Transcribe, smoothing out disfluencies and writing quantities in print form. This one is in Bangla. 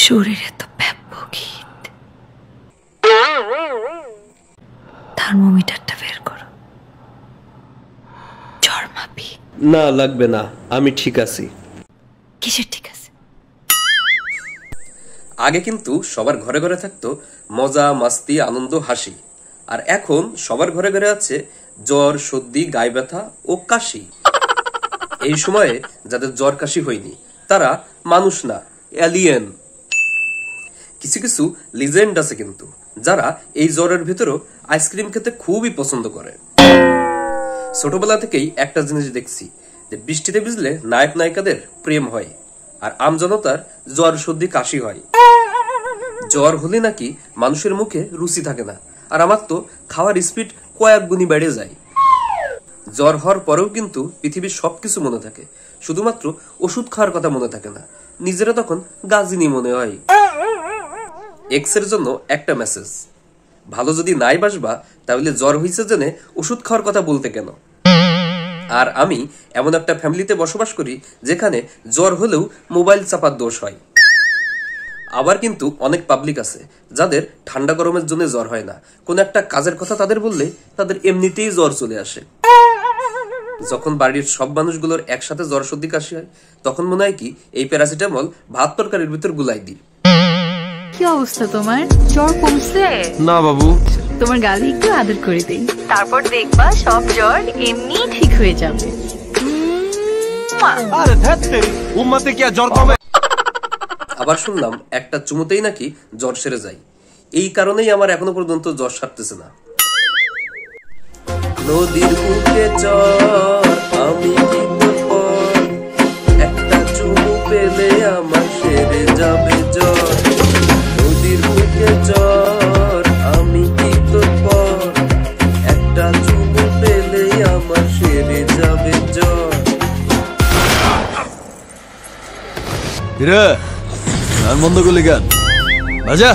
শরীরে তো ব্যাপকীত। থার্মোমিটারটা বের করো, জ্বর মাপি। না লাগবে না, আমি ঠিক আছি। কিসের ঠিক আছে? আগে কিন্তু সবার ঘরে ঘরে থাকতো মজা, মাস্তি, আনন্দ, হাসি। আর এখন সবার ঘরে ঘরে আছে জ্বর, সর্দি, গায়ে ব্যথা ও কাশি। এই সময়ে যাদের জ্বর কাশি হয়নি তারা মানুষ না, এলিয়েন। কিছু কিছু লিজেন্ড আছে কিন্তু যারা এই জ্বরের ভিতরেও আইসক্রিম খেতে খুবই পছন্দ করে। ছোটবেলা থেকেই একটা জিনিস দেখছি যে বৃষ্টিতে ভিজলে নায়ক নায়িকাদের প্রেম হয় আর আমজনতার জ্বর, সর্দি, কাশি হয়। জ্বর হলে নাকি মানুষের মুখে রুচি থাকে না, আর আমার তো খাওয়ার স্পিড কয়েক গুণী বেড়ে যায়। জ্বর হওয়ার পরেও কিন্তু পৃথিবীর সবকিছু মনে থাকে, শুধুমাত্র ওষুধ খাওয়ার কথা মনে থাকে না। নিজেরা তখন গাজিনী মনে হয়। এক্স এর জন্য একটা মেসেজ, ভালো যদি নাই বাসবা তাহলে জ্বর হইছে জেনে ওষুধ খাওয়ার কথা বলতে কেন। আর আমি এমন একটা ফ্যামিলিতে বসবাস করি যেখানে জ্বর হলেও মোবাইল চাপার দোষ হয়। আবার কিন্তু অনেক পাবলিক আছে যাদের ঠান্ডা গরমের জন্য জ্বর হয় না, কোন একটা কাজের কথা তাদের বললে তাদের এমনিতেই জ্বর চলে আসে। যখন বাড়ির সব মানুষগুলোর একসাথে জ্বর, সর্দি, কাশি হয় তখন মনে হয় কি এই প্যারাসিটামল ভাত তরকারির ভিতর গুলাই দিই। কি অবস্থা তোমার? জ্বর কমছে? না বাবু, তোমার গালে একটু আদর করে দেই, তারপর দেখবা সব জ্বর এমনি ঠিক হয়ে যাবে। আরে ধ্যাৎ তেরি, উম্মতে কি আর জ্বর কমে? আবার শুনলাম একটা চুমুতেই নাকি জ্বর সেরে যায়। এই কারণেই আমার এখনো পর্যন্ত জ্বর সারতেছে না। নদীর বুকে জ্বর, আমি কি তোর, একটা চুমু পেলে আমার সেরে যাবে জ্বর। নদীর বুকে জ্বর, আমি কি তোর, একটা চুমু পেলে আমার সেরে যাবে জ্বর। রে গান বন্ধ করলি কেন? বাজা।